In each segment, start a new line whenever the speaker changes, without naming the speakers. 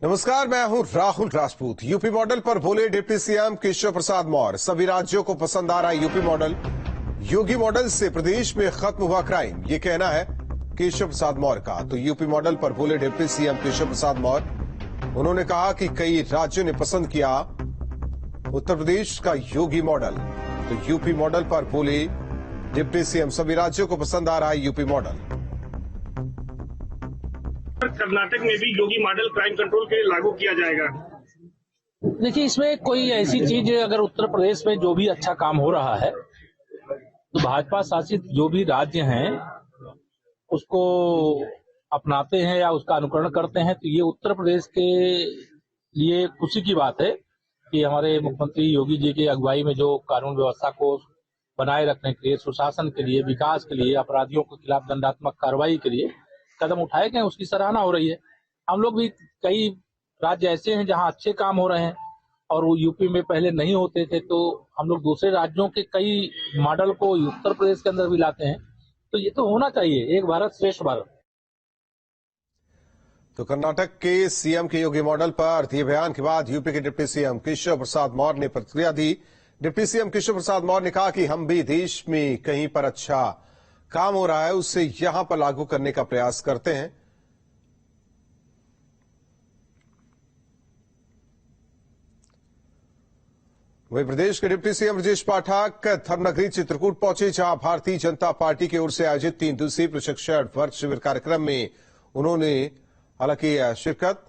नमस्कार, मैं हूं राहुल राजपूत। यूपी मॉडल पर बोले डिप्टी सीएम केशव प्रसाद मौर्य। सभी राज्यों को पसंद आ रहा है यूपी मॉडल। योगी मॉडल से प्रदेश में खत्म हुआ क्राइम, ये कहना है केशव प्रसाद मौर्य का। तो यूपी मॉडल पर बोले डिप्टी सीएम केशव प्रसाद मौर्य। उन्होंने कहा कि कई राज्यों ने पसंद किया उत्तर प्रदेश का योगी मॉडल। तो यूपी मॉडल पर बोले डिप्टी सीएम, सभी राज्यों को पसंद आ रहा है यूपी मॉडल।
कर्नाटक में भी योगी मॉडल क्राइम कंट्रोल के लिए लागू किया जाएगा।
देखिए, इसमें कोई ऐसी चीज, अगर उत्तर प्रदेश में जो भी अच्छा काम हो रहा है तो भाजपा शासित जो भी राज्य हैं उसको अपनाते हैं या उसका अनुकरण करते हैं, तो ये उत्तर प्रदेश के लिए खुशी की बात है कि हमारे मुख्यमंत्री योगी जी की अगुवाई में जो कानून व्यवस्था को बनाए रखने के लिए, सुशासन के लिए, विकास के लिए, अपराधियों के खिलाफ दंडात्मक कार्रवाई के लिए कदम उठाए गए, उसकी सराहना हो रही है। हम लोग भी, कई राज्य ऐसे हैं जहां अच्छे काम हो रहे हैं और वो यूपी में पहले नहीं होते थे, तो हम लोग दूसरे राज्यों के कई मॉडल को उत्तर प्रदेश के अंदर भी लाते हैं। तो ये तो होना चाहिए, एक भारत श्रेष्ठ भारत।
तो कर्नाटक के सीएम के योगी मॉडल पर दिए बयान के बाद यूपी के डिप्टी सीएम केशव प्रसाद मौर्य ने प्रतिक्रिया दी। डिप्टी सीएम केशव प्रसाद मौर्य ने कहा कि हम भी देश में कहीं पर अच्छा काम हो रहा है उससे यहां पर लागू करने का प्रयास करते हैं। वहीं प्रदेश के डिप्टी सीएम ब्रजेश पाठक धर्मनगरी चित्रकूट पहुंचे, जहां भारतीय जनता पार्टी की ओर से आयोजित 3 दिवसीय प्रशिक्षण वर्ग शिविर कार्यक्रम में उन्होंने हालांकि शिरकत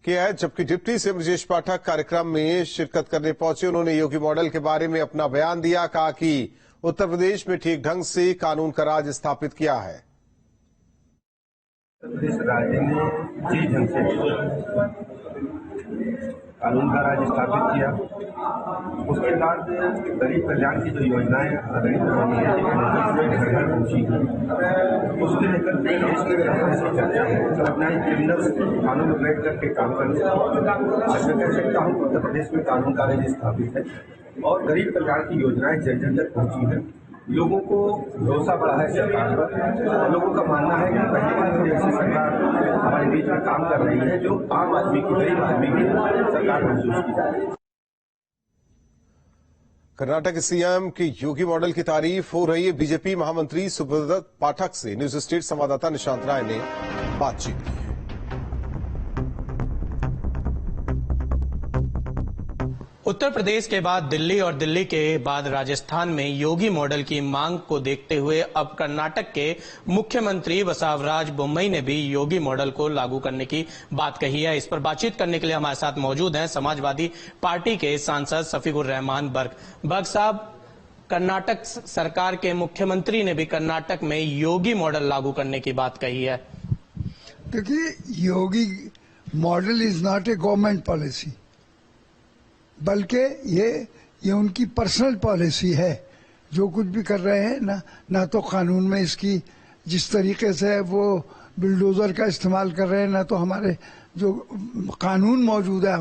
किया है। जबकि डिप्टी सीएम ब्रजेश पाठक कार्यक्रम में शिरकत करने पहुंचे, उन्होंने योगी मॉडल के बारे में अपना बयान दिया। कहा कि उत्तर प्रदेश में ठीक ढंग से कानून का राज स्थापित किया है।
उत्तर प्रदेश राज्य ने ठीक ढंग से कानून का राज स्थापित किया। उसके बाद गरीब कल्याण की जो योजनाएं आधारित रही है, घर घर पहुंची, उसके लेकर देश के ऐसी चर्चा है अपना क्रिमिनल कानून अपडेट करके काम करने। आज मैं कह सकता हूँ उत्तर प्रदेश में कानून का राज स्थापित है और गरीब कल्याण की योजनाएं जन जन तक पहुंची है। लोगों को भरोसा बढ़ा है सरकार पर। लोगों का मानना है कि पहली बार ऐसी सरकार हमारे बीच में काम कर रही है जो आम आदमी की, गरीब आदमी की सरकार महसूस की जा रही है।
कर्नाटक सीएम के योगी मॉडल की तारीफ हो रही है। बीजेपी महामंत्री सुब्रत पाठक से न्यूज स्टेट संवाददाता निशांत राय ने बातचीत की।
उत्तर प्रदेश के बाद दिल्ली और दिल्ली के बाद राजस्थान में योगी मॉडल की मांग को देखते हुए अब कर्नाटक के मुख्यमंत्री बसवराज बोम्मई ने भी योगी मॉडल को लागू करने की बात कही है। इस पर बातचीत करने के लिए हमारे साथ मौजूद हैं समाजवादी पार्टी के सांसद शफीकुर रहमान बर्क। बर्क साहब, कर्नाटक सरकार के मुख्यमंत्री ने भी कर्नाटक में योगी मॉडल लागू करने की बात कही है।
देखिए, Yogi model is not a government policy, बल्कि ये उनकी पर्सनल पॉलिसी है। जो कुछ भी कर रहे हैं ना तो कानून में इसकी जिस तरीके से वो बिल्डोजर का इस्तेमाल कर रहे हैं, ना तो हमारे जो कानून मौजूद है,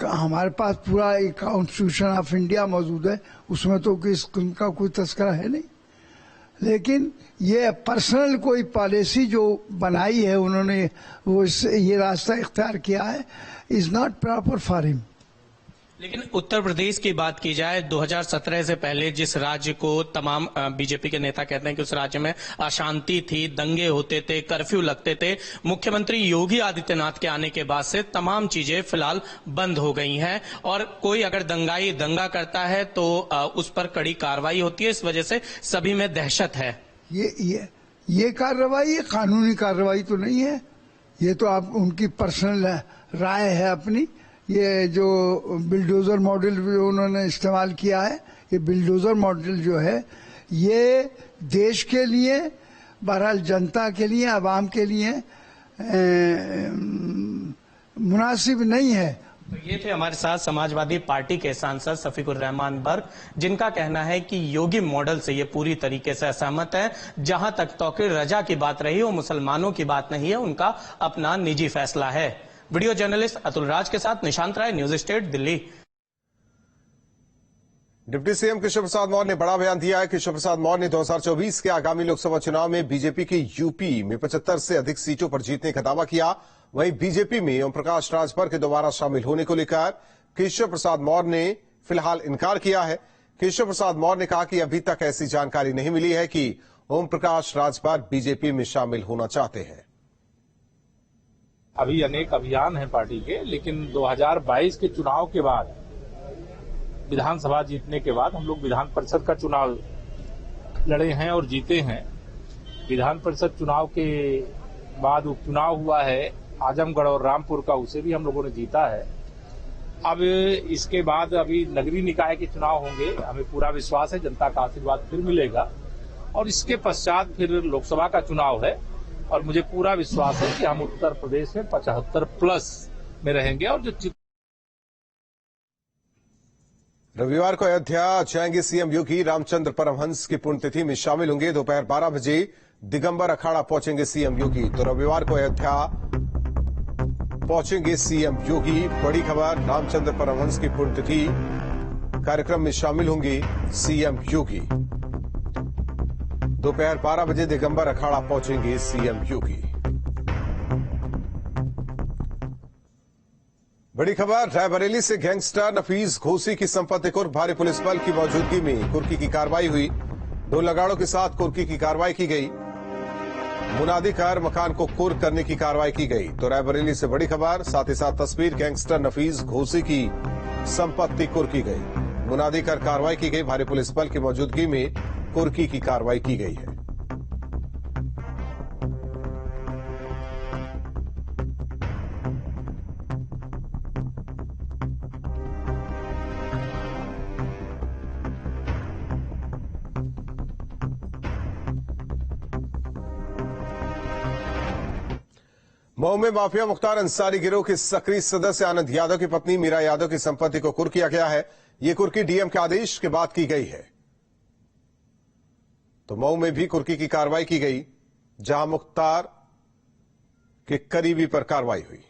हमारे पास पूरा एक कॉन्स्टिट्यूशन ऑफ इंडिया मौजूद है, उसमें तो उनका कोई तस्करा है नहीं। लेकिन ये पर्सनल कोई पॉलिसी जो बनाई है उन्होंने, वो ये रास्ता इख्तियार किया है, is not proper for him.
लेकिन उत्तर प्रदेश की बात की जाए, 2017 से पहले जिस राज्य को तमाम बीजेपी के नेता कहते हैं कि उस राज्य में अशांति थी, दंगे होते थे, कर्फ्यू लगते थे, मुख्यमंत्री योगी आदित्यनाथ के आने के बाद से तमाम चीजें फिलहाल बंद हो गई हैं और कोई अगर दंगाई दंगा करता है तो उस पर कड़ी कार्रवाई होती है। इस वजह से सभी में दहशत है।
ये कार्रवाई कानूनी कार्रवाई तो नहीं है, ये तो आप उनकी पर्सनल राय है अपनी। ये जो बिल्डोजर मॉडल भी उन्होंने इस्तेमाल किया है, ये बिल्डोजर मॉडल जो है ये देश के लिए, बहरहाल जनता के लिए, आवाम के लिए मुनासिब नहीं है।
तो ये थे हमारे साथ समाजवादी पार्टी के सांसद शफीकुर रहमान बर्क, जिनका कहना है कि योगी मॉडल से ये पूरी तरीके से असहमत है। जहां तक तौकीर रजा की बात रही, वो मुसलमानों की बात नहीं है, उनका अपना निजी फैसला है। वीडियो जर्नलिस्ट अतुल राज के साथ Nishant Rai, News State, Delhi.
Deputy CM Keshav Prasad Maurya ने बड़ा बयान दिया है। केशव प्रसाद मौर्य ने 2024 के आगामी लोकसभा चुनाव में बीजेपी के यूपी में 75 से अधिक सीटों पर जीतने का दावा किया। वहीं बीजेपी में ओम प्रकाश राजभर के दोबारा शामिल होने को लेकर केशव प्रसाद मौर्य ने फिलहाल इनकार किया है। केशव प्रसाद मौर्य ने कहा कि अभी तक ऐसी जानकारी नहीं मिली है कि ओम प्रकाश राजभर बीजेपी में शामिल होना चाहते हैं।
अभी अनेक अभियान हैं पार्टी के, लेकिन 2022 के चुनाव के बाद, विधानसभा जीतने के बाद हम लोग विधान परिषद का चुनाव लड़े हैं और जीते हैं। विधान परिषद चुनाव के बाद उपचुनाव हुआ है आजमगढ़ और रामपुर का, उसे भी हम लोगों ने जीता है। अब इसके बाद अभी नगरीय निकाय के चुनाव होंगे, हमें पूरा विश्वास है जनता का आशीर्वाद फिर मिलेगा और इसके पश्चात फिर लोकसभा का चुनाव है और मुझे पूरा विश्वास है कि हम उत्तर प्रदेश में 75+ में रहेंगे। और जो
रविवार को अयोध्या जाएंगे सीएम योगी, रामचंद्र परमहंस की पुण्यतिथि में शामिल होंगे। दोपहर 12 बजे दिगंबर अखाड़ा पहुंचेंगे सीएम योगी। तो रविवार को अयोध्या पहुंचेंगे सीएम योगी। बड़ी खबर, रामचंद्र परमहंस की पुण्यतिथि कार्यक्रम में शामिल होंगे सीएम योगी। दोपहर 12 बजे दिगंबर अखाड़ा पहुंचेंगे सीएम योगी। बड़ी खबर, रायबरेली से गैंगस्टर नफीस घोसी की संपत्ति कुर्क, भारी पुलिस बल की मौजूदगी में कुर्की की कार्रवाई हुई। 2 लगाड़ों के साथ कुर्की की कार्रवाई की गई। मुनादी कर मकान को कुर्क करने की कार्रवाई की गई। तो रायबरेली से बड़ी खबर, साथ ही साथ तस्वीर, गैंगस्टर नफीस घोसी की संपत्ति कुर्क की गई। मुनादी कर कार्रवाई की गई। भारी पुलिस बल की मौजूदगी में कुर्की की कार्रवाई की गई है। मऊ में माफिया मुख्तार अंसारी गिरोह के सक्रिय सदस्य आनंद यादव की पत्नी मीरा यादव की संपत्ति को कुर्क किया गया है। ये कुर्की डीएम के आदेश के बाद की गई है। तो मऊ में भी कुर्की की कार्रवाई की गई, जहां मुख्तार के करीबी पर कार्रवाई हुई।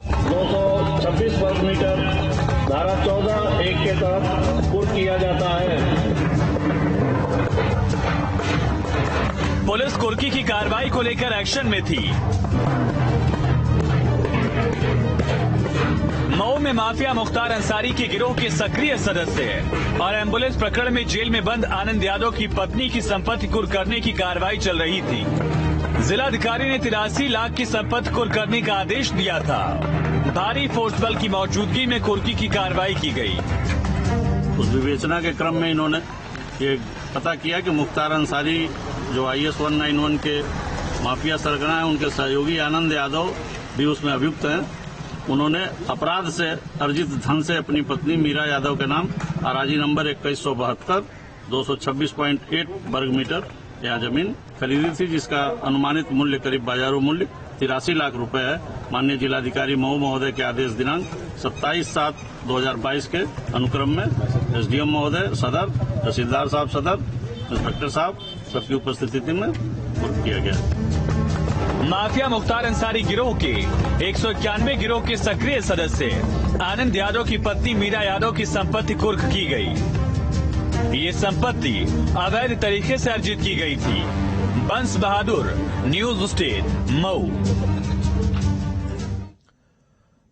226 वर्ग मीटर धारा 14(1) के तहत कुर्क किया जाता है।
पुलिस कुर्की की कार्रवाई को लेकर एक्शन में थी। मऊ में माफिया मुख्तार अंसारी के गिरोह के सक्रिय सदस्य और एम्बुलेंस प्रकरण में जेल में बंद आनंद यादव की पत्नी की संपत्ति कुर्क करने की कार्रवाई चल रही थी। जिलाधिकारी ने 83 लाख की संपत्ति कुर्क करने का आदेश दिया था। भारी फोर्स बल की मौजूदगी में कुर्की की कार्रवाई की गई।
उस विवेचना के क्रम में इन्होंने ये पता किया कि मुख्तार अंसारी जो IS 191 के माफिया सरगना है, उनके सहयोगी आनंद यादव भी उसमें अभियुक्त हैं। उन्होंने अपराध से अर्जित धन से अपनी पत्नी मीरा यादव के नाम अराजी नंबर 2172 226.8 वर्ग मीटर यहाँ जमीन खरीदी थी, जिसका अनुमानित मूल्य करीब बाजारू मूल्य 83 लाख रुपए है। माननीय जिलाधिकारी मऊ महोदय के आदेश दिनांक 27/7/2022 के अनुक्रम में SDM महोदय सदर, तहसीलदार साहब सदर, इंस्पेक्टर साहब सबकी उपस्थिति में कुर्क किया गया।
माफिया मुख्तार अंसारी गिरोह के 191 गिरोह के सक्रिय सदस्य आनंद यादव की पत्नी मीरा यादव की संपत्ति कुर्क की गई। ये संपत्ति अवैध तरीके से अर्जित की गई थी। बंस बहादुर, न्यूज स्टेट, मऊ।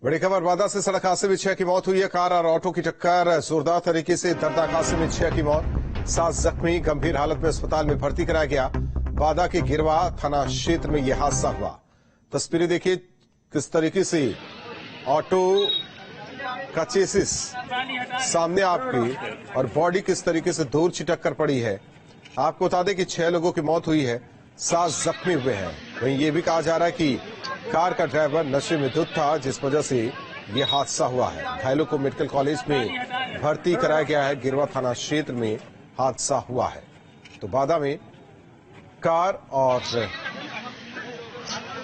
बड़ी खबर, बादा से सड़क हादसे में 6 की मौत हुई है। कार और ऑटो की टक्कर, जोरदार तरीके से दर्दनाक हादसे में 6 की मौत, 7 जख्मी गंभीर हालत में अस्पताल में भर्ती कराया गया। बादा के गिरवा थाना क्षेत्र में यह हादसा हुआ। तस्वीरें देखिए किस तरीके से ऑटो का चेसिस सामने आपकी और बॉडी किस तरीके से दूर छिटक कर पड़ी है। आपको बता दें कि 6 लोगों की मौत हुई है, 7 जख्मी हुए हैं। वहीं ये भी कहा जा रहा है कि कार का ड्राइवर नशे में धुत था, जिस वजह से यह हादसा हुआ है। घायलों को मेडिकल कॉलेज में भर्ती कराया गया है। गिरवा थाना क्षेत्र में हादसा हुआ है। तो बादा में कार और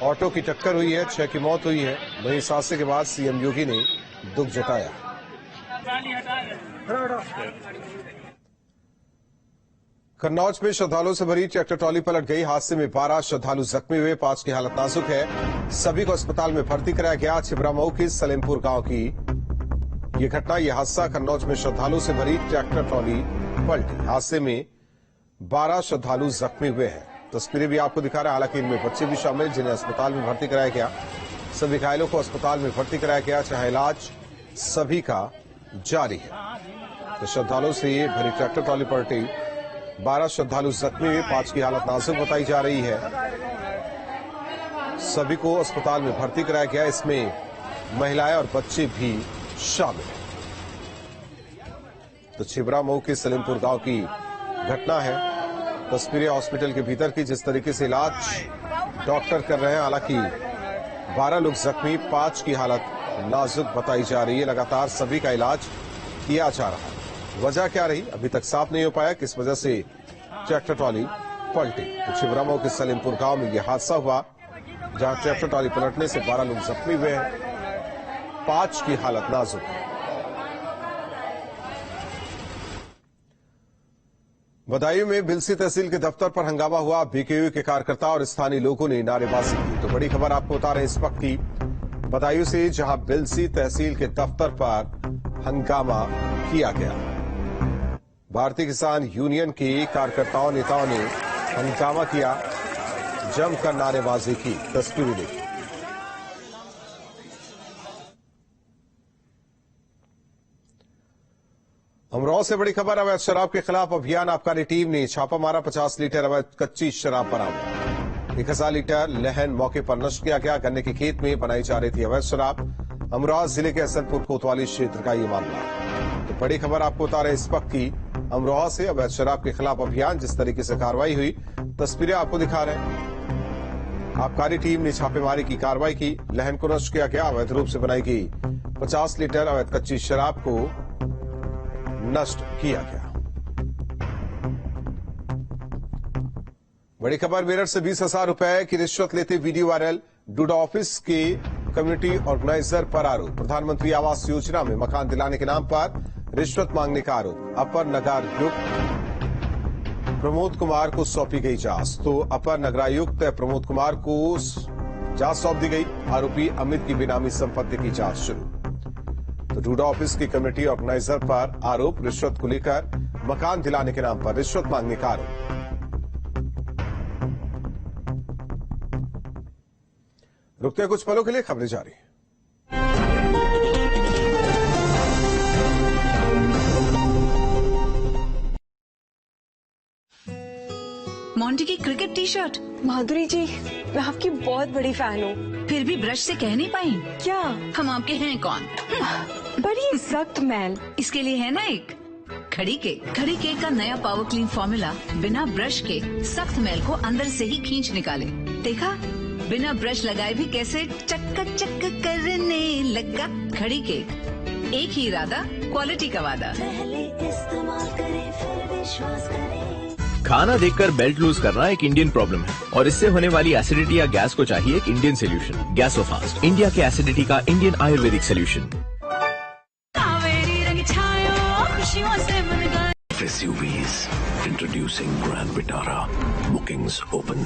ऑटो की टक्कर हुई है, 6 की मौत हुई है। वहीं इस हादसे के बाद सीएम योगी ने दुख जताया। कन्नौज में श्रद्धालुओं से भरी ट्रैक्टर ट्रॉली पलट गई। हादसे में 12 श्रद्धालु जख्मी हुए, 5 की हालत नाजुक है। सभी को अस्पताल में भर्ती कराया गया। छिबरामऊ के सलेमपुर गांव की यह घटना, यह हादसा कन्नौज में श्रद्धालुओं से भरी ट्रैक्टर ट्रॉली पलटी। हादसे में 12 श्रद्धालु जख्मी हुए हैं। तस्वीरें भी आपको दिखा रहे हैं। हालांकि इनमें बच्चे भी शामिल, जिन्हें अस्पताल में भर्ती कराया गया। सभी घायलों को अस्पताल में भर्ती कराया गया, जहां इलाज सभी का जारी है। तो श्रद्धालुओं से भरी ट्रैक्टर ट्रॉली पलटी, 12 श्रद्धालु जख्मी हुए, 5 की हालत नाजुक बताई जा रही है। सभी को अस्पताल में भर्ती कराया गया, इसमें महिलाएं और बच्चे भी शामिल हैं। तो छिबरामऊ के सलीमपुर गांव की घटना है। तस्वीरें हॉस्पिटल के भीतर की, जिस तरीके से इलाज डॉक्टर कर रहे हैं। हालांकि 12 लोग जख्मी, 5 की हालत नाजुक बताई जा रही है। लगातार सभी का इलाज किया जा रहा है। वजह क्या रही अभी तक साफ नहीं हो पाया, किस वजह से ट्रैक्टर ट्रॉली पलटी। तो छिबरामऊ के सलीमपुर गांव में यह हादसा हुआ, जहां ट्रैक्टर ट्रॉली पलटने से 12 लोग जख्मी हुए हैं, 5 की हालत नाजुक है। बदायूं में बिलसी तहसील के दफ्तर पर हंगामा हुआ। बीकेयू के कार्यकर्ता और स्थानीय लोगों ने नारेबाजी की। तो बड़ी खबर आपको बता रहे हैं इस वक्त की बदायूं से, जहां बिलसी तहसील के दफ्तर पर हंगामा किया गया। भारतीय किसान यूनियन के कार्यकर्ताओं नेताओं ने हंगामा किया, जमकर नारेबाजी की। तस्वीरें देखिए। अमरोहा से बड़ी खबर, अवैध शराब के खिलाफ अभियान। आबकारी टीम ने छापा मारा, 50 लीटर अवैध कच्ची शराब बरामद। 1000 लीटर लहन मौके पर नष्ट किया गया। गन्ने के खेत में बनाई जा रही थी अवैध शराब। अमरोहा जिले के हसनपुर कोतवाली क्षेत्र का ये मामला। तो बड़ी खबर आपको बता रहे इस वक्त की अमरोहा से, अवैध शराब के खिलाफ अभियान, जिस तरीके से कार्रवाई हुई, तस्वीरें आपको दिखा रहे हैं। आबकारी टीम ने छापेमारी की कार्रवाई की, लहन को नष्ट किया गया। अवैध रूप से बनाई गई 50 लीटर अवैध कच्ची शराब को नष्ट किया गया। बड़ी खबर, मेरठ से 20,000 रुपए की रिश्वत लेते वीडियो वायरल। डूडा ऑफिस के कम्युनिटी ऑर्गेनाइजर पर आरोप। प्रधानमंत्री आवास योजना में मकान दिलाने के नाम पर रिश्वत मांगने का आरोप। अपर नगरायुक्त प्रमोद कुमार को सौंपी गई जांच। तो अपर नगरायुक्त प्रमोद कुमार को जांच सौंप दी गई। आरोपी अमित की बेनामी संपत्ति की जांच शुरू। तो डूडा ऑफिस की कमेटी ऑर्गेनाइजर पर आरोप, रिश्वत को लेकर मकान दिलाने के नाम पर रिश्वत मांगने का आरोप। रुकते हैं कुछ पलों के लिए, खबरें जारी।
मोंटी की क्रिकेट टी शर्ट।
माधुरी जी, मैं आपकी बहुत बड़ी फैन हूँ।
फिर भी ब्रश से कह नहीं पाई
क्या?
हम आपके हैं कौन?
बड़ी सख्त मैल।
इसके लिए है ना एक खड़ी केक का नया पावर क्लीन फॉर्मूला। बिना ब्रश के सख्त मैल को अंदर से ही खींच निकाले। देखा, बिना ब्रश लगाए भी कैसे चक्का करने लगा। खड़ी केक, एक ही इरादा, क्वालिटी का वादा।
पहले इस्तेमाल करें फिर विश्वास करें।
खाना देखकर बेल्ट लूज करना एक इंडियन प्रॉब्लम है और इससे होने वाली एसिडिटी या गैस को चाहिए एक इंडियन सोल्यूशन। गैसोफास्ट, इंडिया के एसिडिटी का Indian Ayurvedic solution.
SUVs introducing Grand Vitara. Bookings open.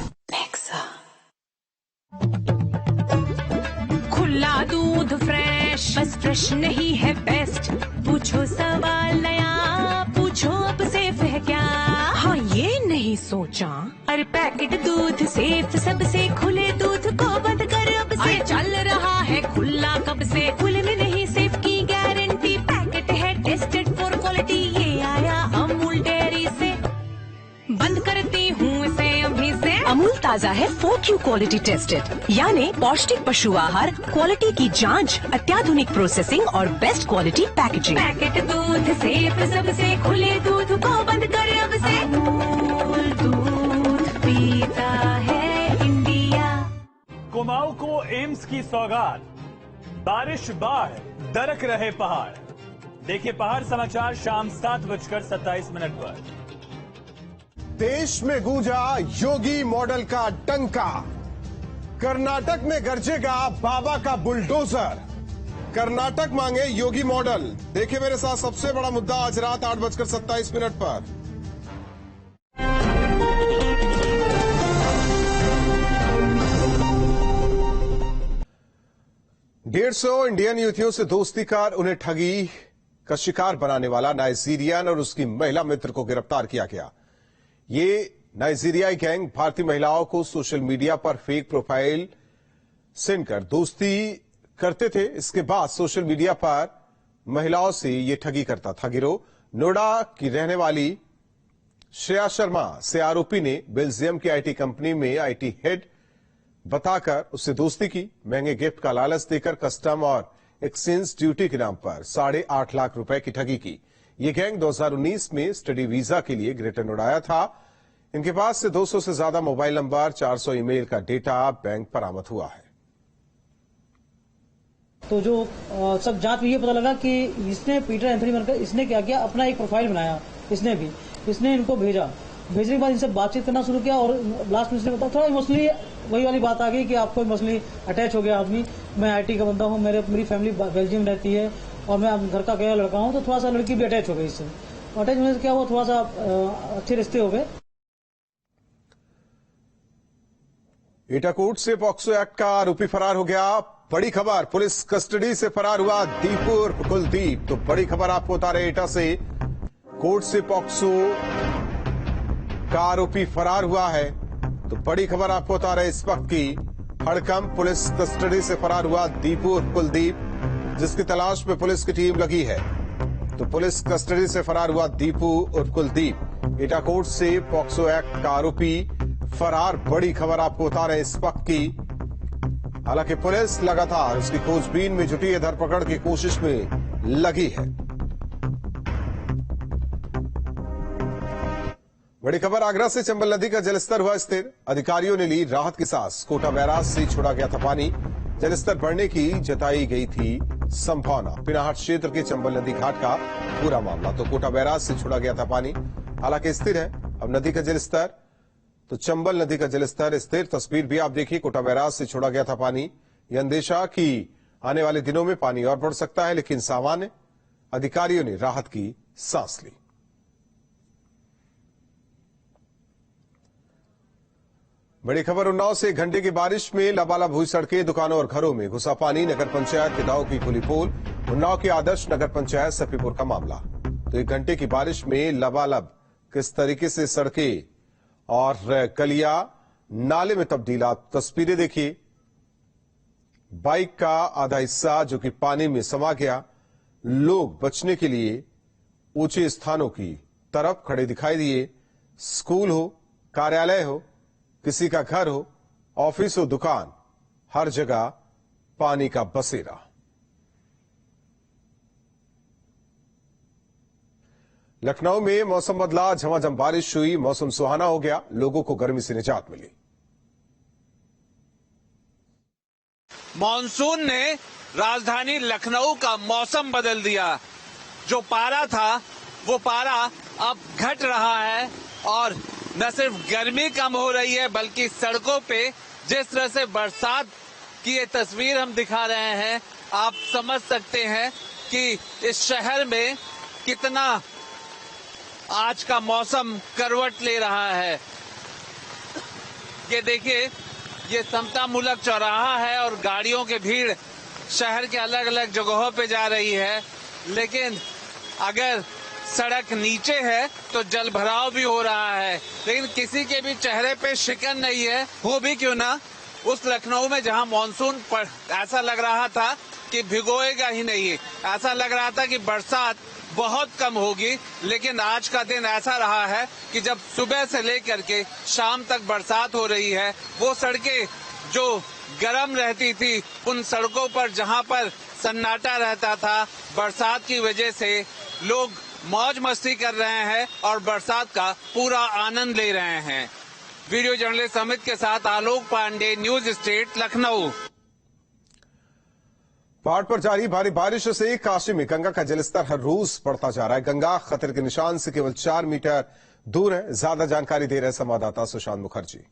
खुला दूध फ्रेश, बस फ्रेश नहीं है बेस्ट। पूछो सवाल नया, पूछो अब सेफ है क्या? हाँ, ये नहीं सोचा। अरे पैकेट दूध सेफ सबसे, खुले दूध को बंद कर अब से। चल रहा है खुला कब से, खुले में नहीं सेफ की गारंटी। पैकेट है टेस्टेड फॉर क्वालिटी, ये आया अमूल डेयरी से। बंद करती हूँ इसे अभी से।
अमूल ताज़ा है 4Q क्वालिटी टेस्टेड, यानी पौष्टिक पशु आहार, क्वालिटी की जांच, अत्याधुनिक प्रोसेसिंग और बेस्ट क्वालिटी पैकेजिंग।
पैकेट दूध सेफ सबसे, खुले दूध को बंद कर अब से। अमूल दूध पीता है इंडिया।
कुमाऊं को एम्स की सौगात। बारिश बाढ़, दरक रहे पहाड़। देखिए पहाड़ समाचार शाम 7:27 पर।
देश में गूंजा योगी मॉडल का डंका। कर्नाटक में गरजेगा बाबा का बुलडोजर। कर्नाटक मांगे योगी मॉडल। देखिए मेरे साथ सबसे बड़ा मुद्दा आज रात 8:27 पर। डेढ़ 150 इंडियन युवतियों से दोस्ती कर उन्हें ठगी का शिकार बनाने वाला नाइजीरियन और उसकी महिला मित्र को गिरफ्तार किया गया। ये नाइजीरियाई गैंग भारतीय महिलाओं को सोशल मीडिया पर फेक प्रोफाइल सेंड कर दोस्ती करते थे। इसके बाद सोशल मीडिया पर महिलाओं से ये ठगी करता था। गिरोह नोएडा की रहने वाली श्रेया शर्मा से आरोपी ने बेल्जियम की आईटी कंपनी में आईटी हेड बताकर उससे दोस्ती की। महंगे गिफ्ट का लालच देकर कस्टम और एक्सचेंज ड्यूटी के नाम पर 8.5 लाख रुपए की ठगी की। ये गैंग 2019 में स्टडी वीजा के लिए ग्रेटर नोएडा आया था। इनके पास से 200 से ज्यादा मोबाइल नंबर, 400 ईमेल का डेटा बैंक बरामद हुआ है।
तो जो सब जांच में ये पता लगा कि इसने पीटर एंथनी बनकर इसने क्या किया, अपना एक प्रोफाइल बनाया। इसने इनको भेजने के बाद इनसे बातचीत करना शुरू किया और लास्ट में इसने बताया, थोड़ा इमोशनली वही वाली बात आ गई कि आपको इमोशनली अटैच हो गया आदमी। मैं आईटी का बंदा हूँ, मेरी फैमिली बेल्जियम में रहती है और मैं घर का अकेला लड़का हूँ। तो थोड़ा सा लड़की भी अटैच हो गई इससे। अटैच होने से क्या हुआ, थोड़ा सा अच्छे रिश्ते हो गए।
एटाकोट से पॉक्सो एक्ट का आरोपी फरार हो गया। बड़ी खबर, पुलिस कस्टडी से फरार हुआ दीपू उर्फ कुलदीप। तो बड़ी खबर आपको बता रहे, एटा से कोर्ट से पॉक्सो का आरोपी फरार हुआ है। तो बड़ी खबर आपको बता रहे इस वक्त की, हड़कंप पुलिस कस्टडी से फरार हुआ दीपू उर्फ कुलदीप, जिसकी तलाश में पुलिस की टीम लगी है। तो पुलिस कस्टडी से फरार हुआ दीपू उर्फ कुलदीप, एटाकोट से पॉक्सो एक्ट का आरोपी फरार। बड़ी खबर आपको बता रहे इस वक्त की। हालांकि पुलिस लगातार उसकी खोजबीन में जुटी है, धरपकड़ की कोशिश में लगी है। बड़ी खबर, आगरा से चंबल नदी का जलस्तर हुआ स्थिर। अधिकारियों ने ली राहत की सांस। कोटा बैराज से छोड़ा गया था पानी। जलस्तर बढ़ने की जताई गई थी संभावना। पिनाहट क्षेत्र के चंबल नदी घाट का पूरा मामला। तो कोटा बैराज से छोड़ा गया था पानी, हालांकि स्थिर है अब नदी का जलस्तर। तो चंबल नदी का जलस्तर स्थिर। तस्वीर भी आप देखिए, कोटा बैराज से छोड़ा गया था पानी। यह अंदेशा कि आने वाले दिनों में पानी और बढ़ सकता है, लेकिन सामान्य। अधिकारियों ने राहत की सांस ली। बड़ी खबर, उन्नाव से 1 घंटे की बारिश में लबालब हुई सड़कें, दुकानों और घरों में घुसा पानी। नगर पंचायत किटाऊ की खुली पोल। उन्नाव की आदर्श नगर पंचायत सफीपुर का मामला। तो 1 घंटे की बारिश में लबालब किस तरीके से सड़कें और गलियां नाले में तब्दील। आप तस्वीरें देखिए, बाइक का आधा हिस्सा जो कि पानी में समा गया। लोग बचने के लिए ऊंचे स्थानों की तरफ खड़े दिखाई दिए। स्कूल हो, कार्यालय हो, किसी का घर हो, ऑफिस हो, दुकान, हर जगह पानी का बसेरा। लखनऊ में मौसम बदला, झमाझम बारिश हुई, मौसम सुहाना हो गया, लोगों को गर्मी से निजात मिली।
मॉनसून ने राजधानी लखनऊ का मौसम बदल दिया। जो पारा था वो पारा अब घट रहा है और न सिर्फ गर्मी कम हो रही है बल्कि सड़कों पे जिस तरह से बरसात की ये तस्वीर हम दिखा रहे हैं, आप समझ सकते हैं कि इस शहर में कितना आज का मौसम करवट ले रहा है। ये देखिए, ये समता मूलक चौराहा है और गाड़ियों की भीड़ शहर के अलग अलग जगहों पे जा रही है, लेकिन अगर सड़क नीचे है तो जल भराव भी हो रहा है, लेकिन किसी के भी चेहरे पे शिकन नहीं है। वो भी क्यों ना, उस लखनऊ में जहां मॉनसून ऐसा लग रहा था कि भिगोएगा ही नहीं, ऐसा लग रहा था कि बरसात बहुत कम होगी, लेकिन आज का दिन ऐसा रहा है कि जब सुबह से लेकर के शाम तक बरसात हो रही है, वो सड़कें जो गर्म रहती थी, उन सड़कों पर जहां पर सन्नाटा रहता था, बरसात की वजह से लोग मौज मस्ती कर रहे हैं और बरसात का पूरा आनंद ले रहे हैं। वीडियो जर्नलिस्ट अमित के साथ आलोक पांडे, न्यूज स्टेट, लखनऊ।
पहाड़ पर जारी भारी बारिश से काशी में गंगा का जलस्तर हर रोज बढ़ता जा रहा है। गंगा खतरे के निशान से केवल 4 मीटर दूर है। ज्यादा जानकारी दे रहे संवाददाता सुशांत मुखर्जी।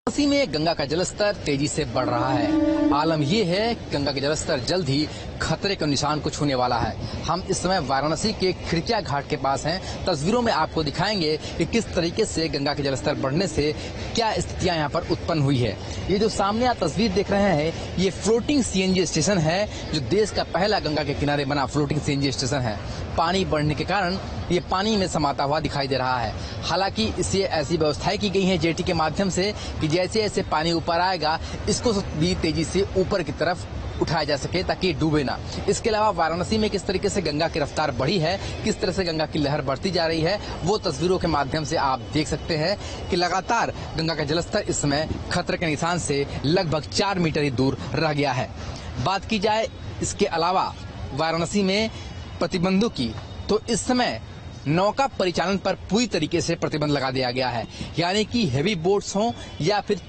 काशी में गंगा का जलस्तर तेजी से बढ़ रहा है। आलम यह है कि गंगा का जलस्तर जल्द ही खतरे के निशान को छूने वाला है। हम इस समय वाराणसी के खिड़किया घाट के पास हैं। तस्वीरों में आपको दिखाएंगे कि किस तरीके से गंगा के जलस्तर बढ़ने से क्या स्थितियां यहाँ पर उत्पन्न हुई है। ये जो सामने आप तस्वीर देख रहे हैं, ये फ्लोटिंग सीएनजी स्टेशन है, जो देश का पहला गंगा के किनारे बना फ्लोटिंग सीएनजी स्टेशन है। पानी बढ़ने के कारण ये पानी में समाता हुआ दिखाई दे रहा है। हालांकि इससे ऐसी व्यवस्थाएं की गई हैं जेटी के माध्यम से कि जैसे जैसे पानी ऊपर आएगा इसको भी तेजी से ऊपर की तरफ उठाया जा सके ताकि डूबे ना। इसके अलावा वाराणसी में किस तरीके से गंगा की रफ्तार बढ़ी है, किस तरह से गंगा की लहर बढ़ती जा रही है, वो तस्वीरों के माध्यम से आप देख सकते हैं कि लगातार गंगा का जलस्तर इस समय खतरे के निशान से लगभग 4 मीटर ही दूर रह गया है। बात की जाए इसके अलावा वाराणसी में प्रतिबंधों की, तो इस समय नौका परिचालन पर पूरी तरीके से प्रतिबंध लगा दिया गया है। यानी कि हेवी बोट्स हों या फिर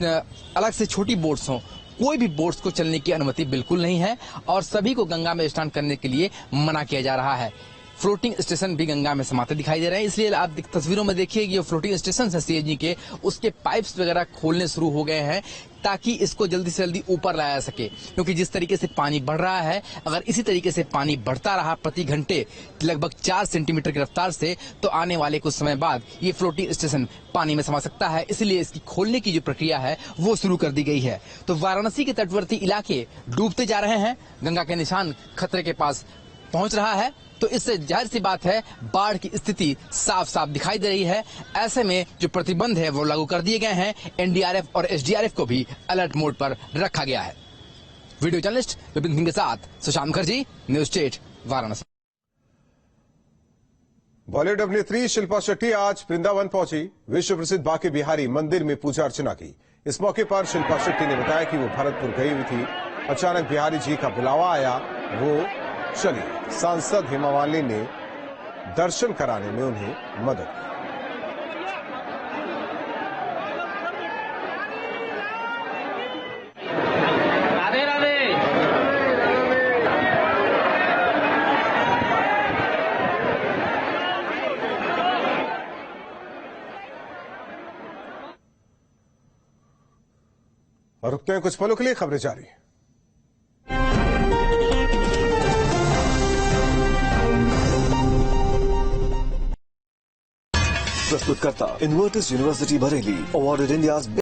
अलग से छोटी बोट्स हों, कोई भी बोट्स को चलने की अनुमति बिल्कुल नहीं है और सभी को गंगा में स्नान करने के लिए मना किया जा रहा है। फ्लोटिंग स्टेशन भी गंगा में समाते दिखाई दे रहे हैं, इसलिए आप तस्वीरों में देखिए ये फ्लोटिंग स्टेशन है सीएनजी के, उसके पाइप्स वगैरह खोलने शुरू हो गए हैं ताकि इसको जल्दी से जल्दी ऊपर लाया जा सके। क्योंकि जिस तरीके से पानी बढ़ रहा है, अगर इसी तरीके से पानी बढ़ता रहा प्रति घंटे लगभग 4 सेंटीमीटर की रफ्तार से, तो आने वाले कुछ समय बाद ये फ्लोटिंग स्टेशन पानी में समा सकता है। इसलिए इसकी खोलने की जो प्रक्रिया है वो शुरू कर दी गई है। तो वाराणसी के तटवर्ती इलाके डूबते जा रहे हैं, गंगा के निशान खतरे के पास पहुंच रहा है, तो इससे जाहिर सी बात है बाढ़ की स्थिति साफ साफ दिखाई दे रही है। ऐसे में जो प्रतिबंध है वो लागू कर दिए गए हैं। एनडीआरएफ और एसडीआरएफ को भी अलर्ट मोड पर रखा गया है। वीडियो जर्नलिस्ट विपिन सिंह के साथ सुशांत मुखर्जी, न्यूज स्टेट, वाराणसी।
बॉलीवुड अभिनेत्री शिल्पा शेट्टी आज वृंदावन पहुंची। विश्व प्रसिद्ध बांके बिहारी मंदिर में पूजा अर्चना की। इस मौके पर शिल्पा शेट्टी ने बताया कि वो भरतपुर गई हुई थी, अचानक बिहारी जी का बुलावा आया, वो चली। सांसद हेमा मालिनी ने दर्शन कराने में उन्हें मदद की।
राधे राधे।
और रुकते हैं कुछ पलों के लिए, खबरें जारी।
प्रस्तुत करता इन्वर्टिस यूनिवर्सिटी बरेली, अवार्डेड इंडियाज